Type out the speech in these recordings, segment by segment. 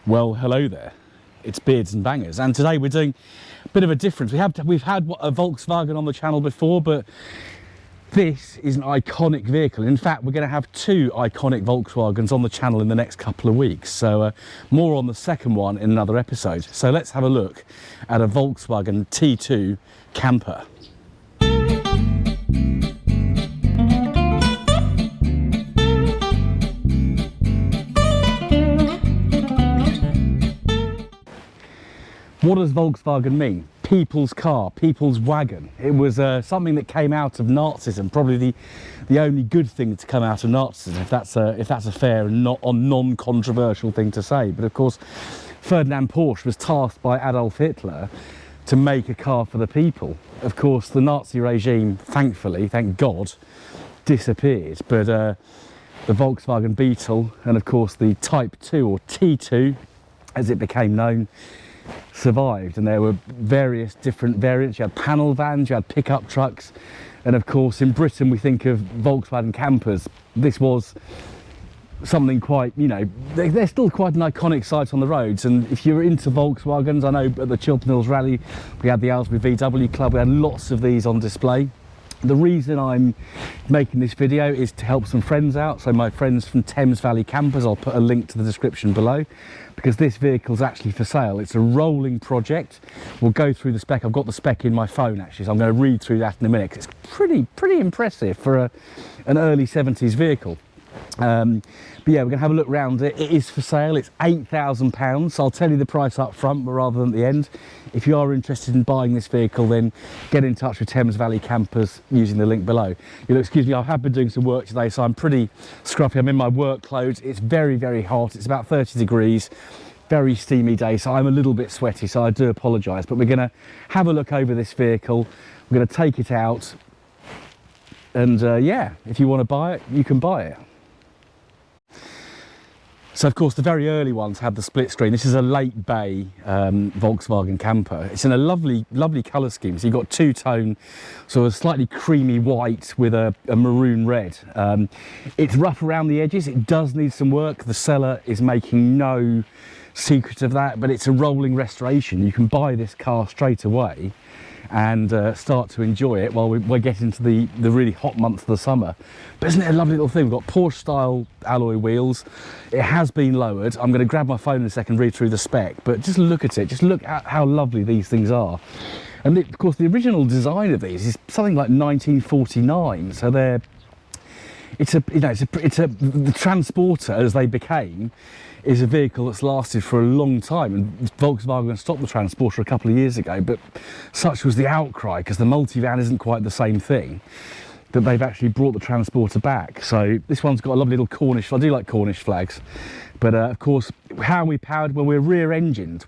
Well, hello there. It's Beards and Bangers, and today we're doing a bit of a difference. We've had a Volkswagen on the channel before, but this is an iconic vehicle. In fact, we're going to have two iconic Volkswagens on the channel in the next couple of weeks. So more on the second one in another episode. So let's have a look at a Volkswagen T2 camper. What does Volkswagen mean? People's car, people's wagon. It was something that came out of Nazism, probably the only good thing to come out of Nazism, if that's a fair and non-controversial thing to say. But of course, Ferdinand Porsche was tasked by Adolf Hitler to make a car for the people. Of course, the Nazi regime, thankfully, thank God, disappeared. But the Volkswagen Beetle and of course the Type 2 or T2, as it became known, survived. And there were various different variants. You had panel vans, you had pickup trucks, and of course in Britain we think of Volkswagen campers. This was something quite, you know, they're still quite an iconic sight on the roads. And if you're into Volkswagens, I know at the Chiltern Hills Rally we had the Aylesbury VW Club, we had lots of these on display. The reason I'm making this video is to help some friends out. So my friends from Thames Valley Campers, I'll put a link to the description below, because this vehicle is actually for sale. It's a rolling project. We'll go through the spec. I've got the spec in my phone actually, so I'm going to read through that in a minute, because it's pretty impressive for an early 70s vehicle. But yeah, we're going to have a look around it. It is for sale. It's £8,000. So I'll tell you the price up front rather than at the end. If you are interested in buying this vehicle, then get in touch with Thames Valley Campers using the link below. You'll excuse me, I have been doing some work today, so I'm pretty scruffy. I'm in my work clothes. It's very, very hot. It's about 30 degrees. Very steamy day, so I'm a little bit sweaty, so I do apologise. But we're going to have a look over this vehicle. We're going to take it out. And yeah, if you want to buy it, you can buy it. So of course the very early ones had the split screen. This is a late bay Volkswagen camper. It's in a lovely colour scheme. So you've got two-tone, sort of slightly creamy white with a maroon red. It's rough around the edges. It does need some work. The seller is making no secret of that, but it's a rolling restoration. You can buy this car straight away and start to enjoy it while we're getting to the really hot months of the summer. But isn't it a lovely little thing? We've got Porsche style alloy wheels. It has been lowered. I'm going to grab my phone in a second, read through the spec, but just look at it. Just look at how lovely these things are. And of course the original design of these is something like 1949. So the Transporter, as they became, is a vehicle that's lasted for a long time, and Volkswagen stopped the Transporter a couple of years ago, but such was the outcry, because the multivan isn't quite the same thing, that they've actually brought the Transporter back. So this one's got a lovely little Cornish, I do like Cornish flags, but of course, how are we powered? Well, we're rear-engined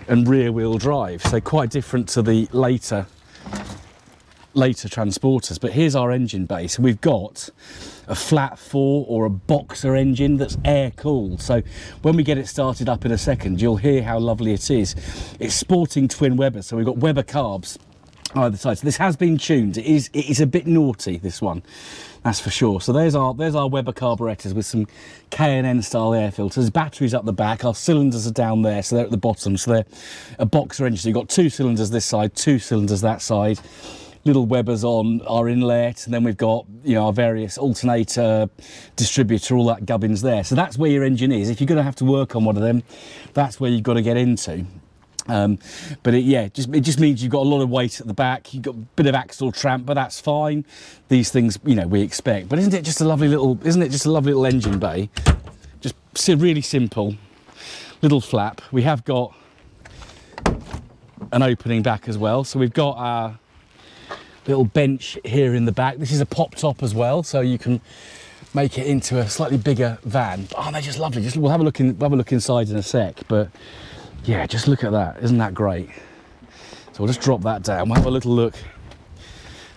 and rear-wheel drive, so quite different to the later Transporters. But here's our engine base. We've got a flat 4 or a boxer engine that's air cooled, so when we get it started up in a second, you'll hear how lovely it is. It's sporting twin Webers, so we've got Weber carbs either side. So this has been tuned. It is a bit naughty, this one, that's for sure. So there's our Weber carburetors with some K&N style air filters, batteries up the back. Our cylinders are down there, so they're at the bottom. So they're a boxer engine, so you've got 2 cylinders this side, 2 cylinders that side. Little Webers on our inlet, and then we've got, you know, our various alternator, distributor, all that gubbins there. So that's where your engine is. If you're going to have to work on one of them, that's where you've got to get into. But it just means you've got a lot of weight at the back. You've got a bit of axle tramp, but that's fine. These things, you know, we expect. But isn't it just a lovely little engine bay? Just really simple little flap. We have got an opening back as well, so we've got our little bench here in the back. This is a pop top as well, so you can make it into a slightly bigger van. Oh, they're just lovely. We'll have a look inside in a sec, but yeah, just look at that. Isn't that great? So we'll just drop that down. We'll have a little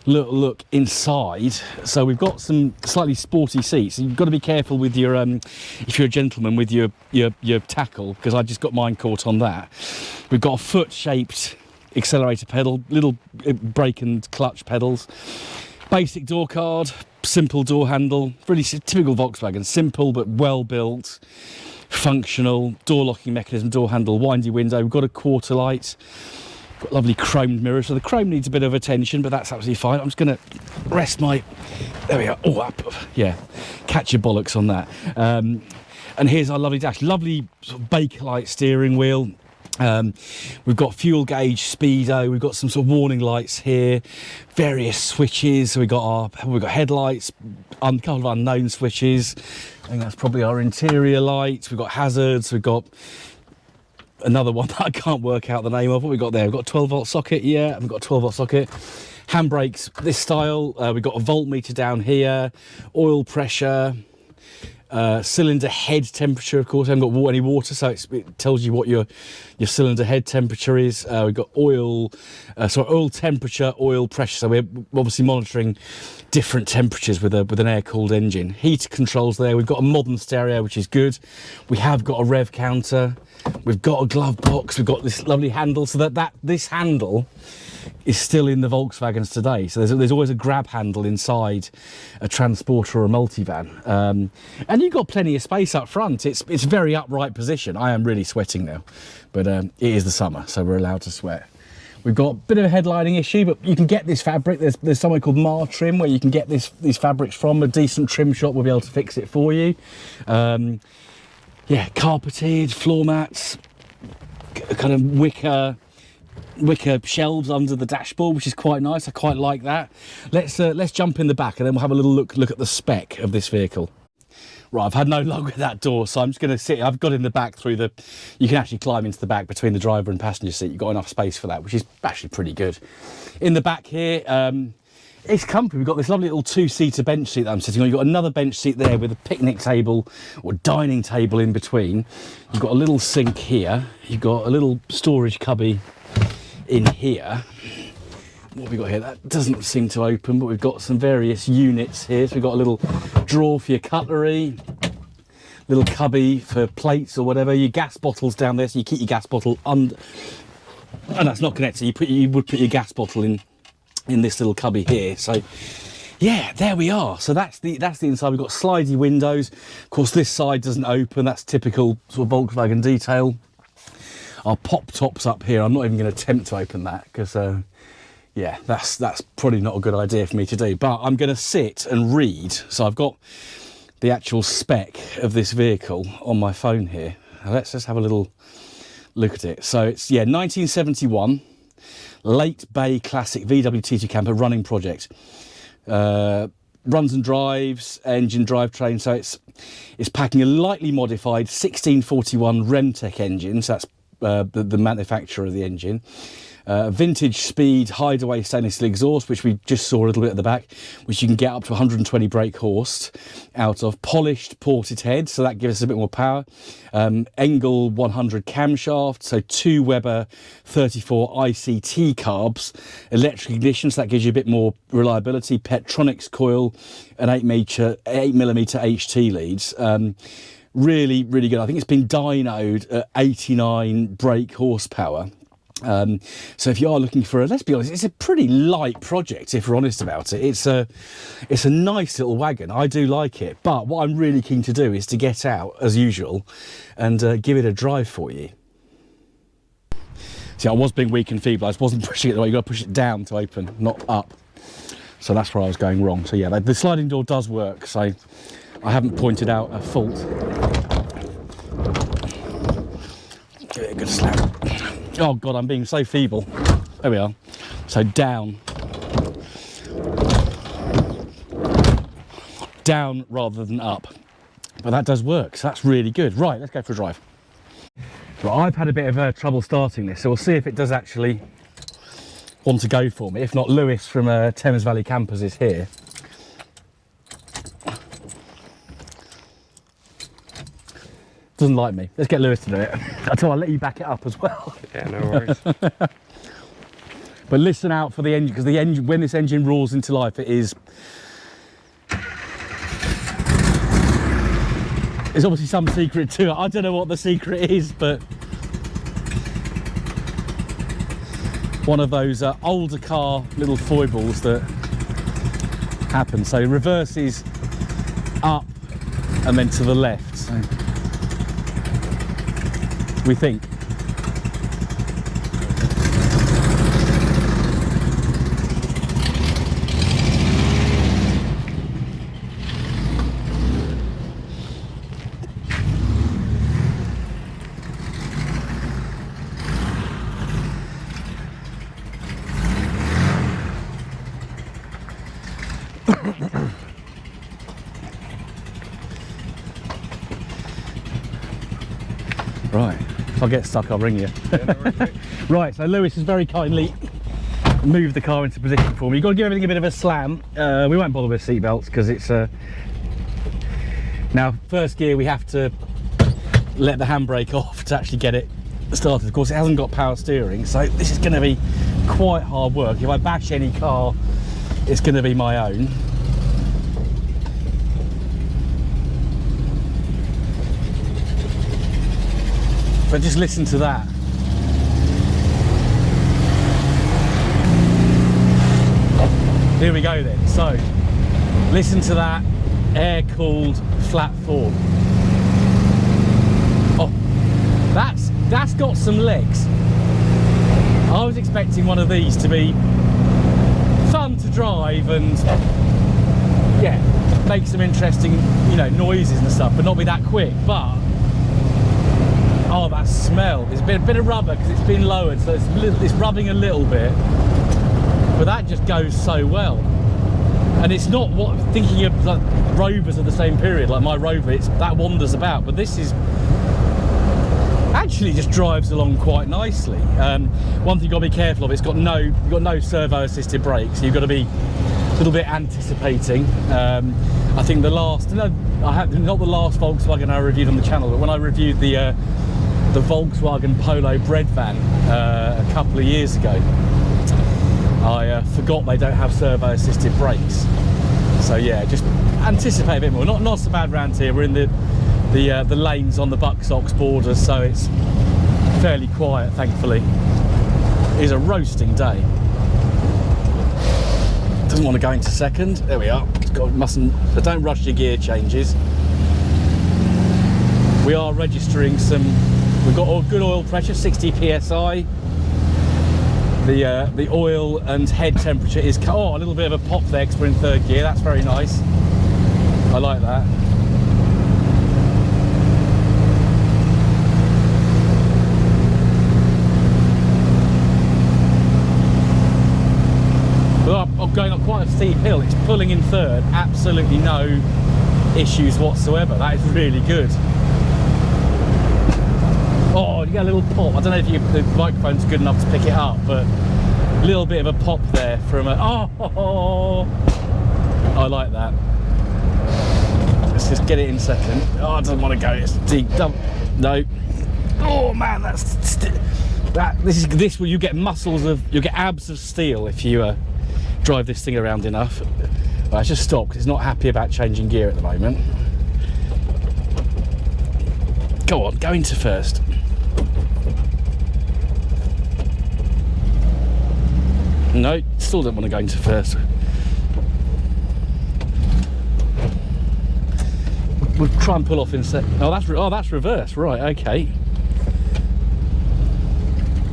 look inside. So we've got some slightly sporty seats. You've got to be careful with your if you're a gentleman, with your tackle, because I just got mine caught on that. We've got a foot shaped accelerator pedal, little brake and clutch pedals, basic door card, simple door handle, really typical Volkswagen, simple but well built, functional, door locking mechanism, door handle, windy window. We've got a quarter light, got lovely chromed mirrors, so the chrome needs a bit of attention, but that's absolutely fine. I'm just going to rest my, there we are, oh, up, yeah, catch your bollocks on that. And here's our lovely dash, lovely sort of Bakelite steering wheel. We've got fuel gauge, speedo, we've got some sort of warning lights here, various switches. So we've got headlights, a couple of unknown switches. I think that's probably our interior lights. We've got hazards, we've got another one that I can't work out the name of. What we got there? We've got a 12-volt socket, yeah, we've got a 12-volt socket. Handbrakes, this style. We've got a voltmeter down here, oil pressure, cylinder head temperature, of course. I haven't got any water, so it tells you what your cylinder head temperature is. We've got oil temperature, oil pressure. So we're obviously monitoring different temperatures with an air-cooled engine. Heater controls there. We've got a modern stereo, which is good. We have got a rev counter. We've got a glove box. We've got this lovely handle, so this handle is still in the Volkswagens today. So there's always a grab handle inside a Transporter or a multivan. And you've got plenty of space up front. It's very upright position. I am really sweating now, but it is the summer, so we're allowed to sweat. We've got a bit of a headlining issue, but you can get this fabric. There's somewhere called Mar Trim where you can get these fabrics from. A decent trim shop will be able to fix it for you. Yeah, carpeted, floor mats, kind of wicker shelves under the dashboard, which is quite nice. I quite like that. Let's jump in the back and then we'll have a little look at the spec of this vehicle. Right, I've had no luck with that door, so I'm just going to sit. I've got in the back through you can actually climb into the back between the driver and passenger seat. You've got enough space for that, which is actually pretty good. In the back here, it's comfy. We've got this lovely little two-seater bench seat that I'm sitting on. You've got another bench seat there with a picnic table or dining table in between. You've got a little sink here. You've got a little storage cubby in here. What have we got here? That doesn't seem to open, but we've got some various units here. So we've got a little drawer for your cutlery, little cubby for plates or whatever. Your gas bottles down there, so you keep your gas bottle under. Oh, that's not connected. You would put your gas bottle in this little cubby here. So yeah, there we are. So that's the inside. We've got slidey windows. Of course, this side doesn't open. That's typical sort of Volkswagen detail. Our pop tops up here. I'm not even going to attempt to open that because yeah, that's probably not a good idea for me to do. But I'm going to sit and read. So I've got the actual spec of this vehicle on my phone here. Now let's just have a little look at it. So it's 1971. Late Bay Classic VW T2 camper running project. Runs and drives, engine drivetrain. So it's packing a lightly modified 1641 Remtech engine. So that's the manufacturer of the engine. Vintage speed hideaway stainless steel exhaust, which we just saw a little bit at the back, which you can get up to 120 brake horse out of. Polished ported head, so that gives us a bit more power. Engel 100 camshaft, so 2 Weber 34 ICT carbs. Electric ignition, so that gives you a bit more reliability. Petronics coil and 8mm HT leads. Really, really good. I think it's been dynoed at 89 brake horsepower. So if you are looking for let's be honest, it's a pretty light project if we're honest about it. It's a nice little wagon. I do like it, but what I'm really keen to do is to get out as usual and give it a drive for you. See, I was being weak and feeble. I just wasn't pushing it the way. You've got to push it down to open, not up. So that's where I was going wrong. So yeah, the sliding door does work, so I haven't pointed out a fault. Give it a good slap. Oh God, I'm being so feeble. There we are. So down. Down rather than up. But that does work, so that's really good. Right, let's go for a drive. Right, I've had a bit of trouble starting this, so we'll see if it does actually want to go for me. If not, Lewis from Thames Valley Campers is here. Doesn't like me. Let's get Lewis to do it. I'll let you back it up as well. Yeah, no worries. But listen out for the engine, because the engine, when this engine roars into life, there's obviously some secret to it. I don't know what the secret is, but one of those older car little foibles that happen. So reverse is up and then to the left. So we think. Right, if I get stuck, I'll ring you. Yeah, no worries, mate. Right, so Lewis has very kindly moved the car into position for me. You've got to give everything a bit of a slam. We won't bother with seat belts because it's now first gear we have to let the handbrake off to actually get it started. Of course, it hasn't got power steering, so this is going to be quite hard work. If I bash any car, it's going to be my own. But just listen to that. Here we go then. So, listen to that air-cooled flat four. Oh, that's got some legs. I was expecting one of these to be fun to drive and yeah, make some interesting, you know, noises and stuff, but not be that quick. But oh, that smell! There's been a bit of rubber because it's been lowered, so it's rubbing a little bit. But that just goes so well. And it's not what thinking of like Rovers of the same period, like my Rover. It's that wanders about, but this is actually just drives along quite nicely. One thing you've got to be careful of: you've got no servo-assisted brakes. So you've got to be a little bit anticipating. I think the last, not the last Volkswagen I reviewed on the channel, but when I reviewed the Volkswagen Polo bread van a couple of years ago, I forgot they don't have servo-assisted brakes. So yeah, just anticipate a bit more. Not so bad round here. We're in the lanes on the Bucks-Ox borders, so it's fairly quiet, thankfully. It is a roasting day. Doesn't want to go into second. There we are. So don't rush your gear changes. We are registering some. We've got good oil pressure, 60 psi. The oil and head temperature is a little bit of a pop there because we're in third gear. That's very nice. I like that. Well, I'm going up quite a steep hill. It's pulling in third. Absolutely no issues whatsoever. That is really good. Oh, you get a little pop. I don't know if the microphone's good enough to pick it up, but a little bit of a pop there from a... Oh, I like that. Let's just get it in second. Oh, I don't want to go. It's deep. No. Oh man, this will you get you'll get abs of steel if you drive this thing around enough. Well, it's just stopped because it's not happy about changing gear at the moment. Go on, go into first. No, still don't want to go into first. We'll try and pull off in second. Oh, that's reverse. Right, okay.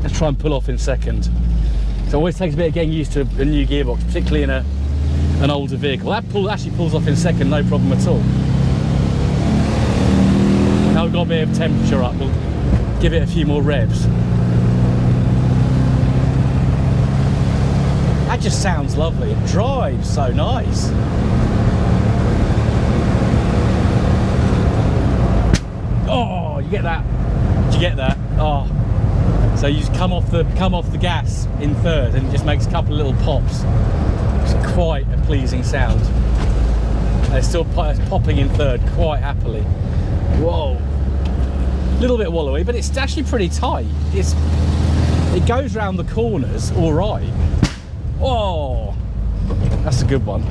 Let's try and pull off in second. So it always takes a bit of getting used to a new gearbox, particularly in an older vehicle. That actually pulls off in second, no problem at all. Now we've got a bit of temperature up. We'll give it a few more revs. That just sounds lovely. It drives so nice. Oh, you get that? Did you get that? Oh, so you just come off the gas in third, and it just makes a couple of little pops. It's quite a pleasing sound. And it's still popping in third quite happily. Whoa, a little bit wallowy, but it's actually pretty tight. It goes round the corners all right. Oh, that's a good one.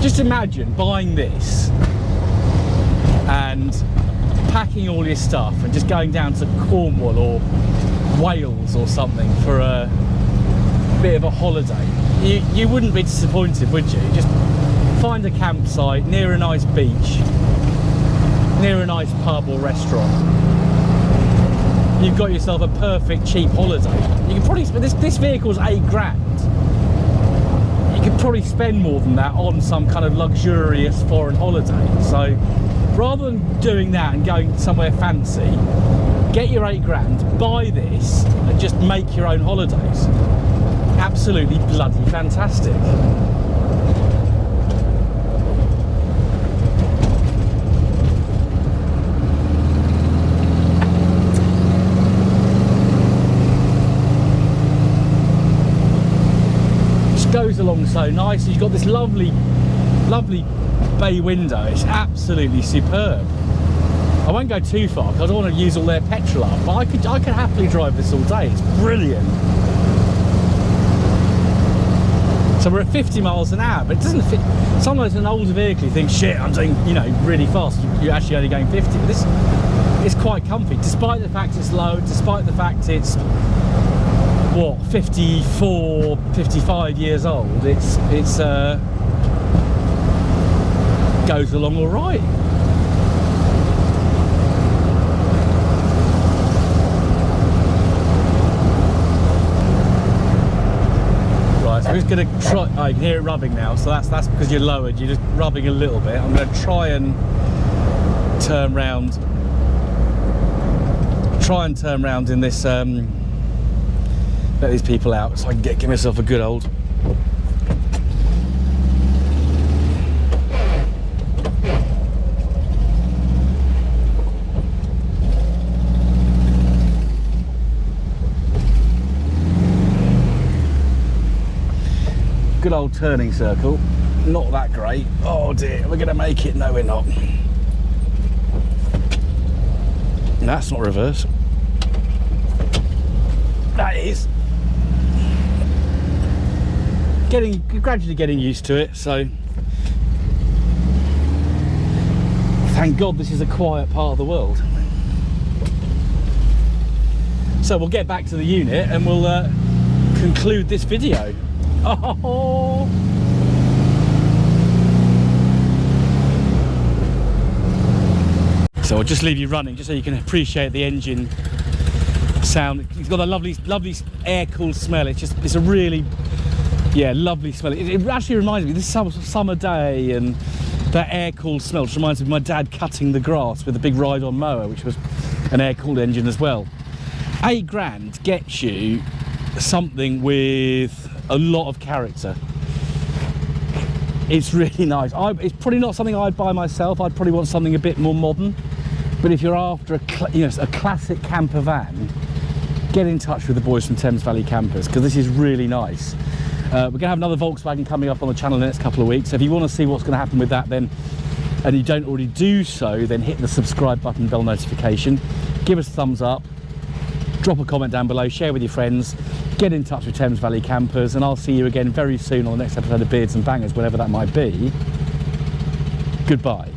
Just imagine buying this and and packing all your stuff and just going down to Cornwall or Wales or something for a bit of a holiday, you wouldn't be disappointed, would you? Just find a campsite near a nice beach, near a nice pub or restaurant. You've got yourself a perfect cheap holiday. You can probably spend this vehicle's £8,000. You could probably spend more than that on some kind of luxurious foreign holiday. So rather than doing that and going somewhere fancy, get your £8,000, buy this and just make your own holidays. Absolutely bloody fantastic. Goes along so nice. You've got this lovely bay window. It's absolutely superb. I won't go too far because I don't want to use all their petrol up, but I could happily drive this all day. It's brilliant. So we're at 50 miles an hour, but it doesn't fit. Sometimes an older vehicle you think, shit, I'm doing, you know, really fast. You're actually only going 50, but this is quite comfy, despite the fact it's low, despite the fact it's what, 54, 55 years old. It's goes along all right. Right, so I'm just going to try. Oh, you can hear it rubbing now, so that's because you're lowered. You're just rubbing a little bit. I'm going to try and turn round. Try and turn round in this. Let these people out so I can give myself a good old. Good old turning circle. Not that great. Oh dear, we're gonna make it. No, we're not. That's not reverse. That is. Gradually getting used to it, so thank God this is a quiet part of the world. So we'll get back to the unit and we'll conclude this video. Oh. So I'll just leave you running just so you can appreciate the engine sound. It's got a lovely air-cooled smell. It's a really, yeah, lovely smell. It actually reminds me, this summer day and that air-cooled smell just reminds me of my dad cutting the grass with a big ride-on mower, which was an air-cooled engine as well. £8,000 gets you something with a lot of character. It's really nice. It's probably not something I'd buy myself. I'd probably want something a bit more modern. But if you're after a classic camper van, get in touch with the boys from Thames Valley Campers, because this is really nice. We're going to have another Volkswagen coming up on the channel in the next couple of weeks. So if you want to see what's going to happen with that, then, and you don't already do so, then hit the subscribe button, bell notification, give us a thumbs up, drop a comment down below, share with your friends, get in touch with Thames Valley Campers, and I'll see you again very soon on the next episode of Beards and Bangers, whenever that might be. Goodbye.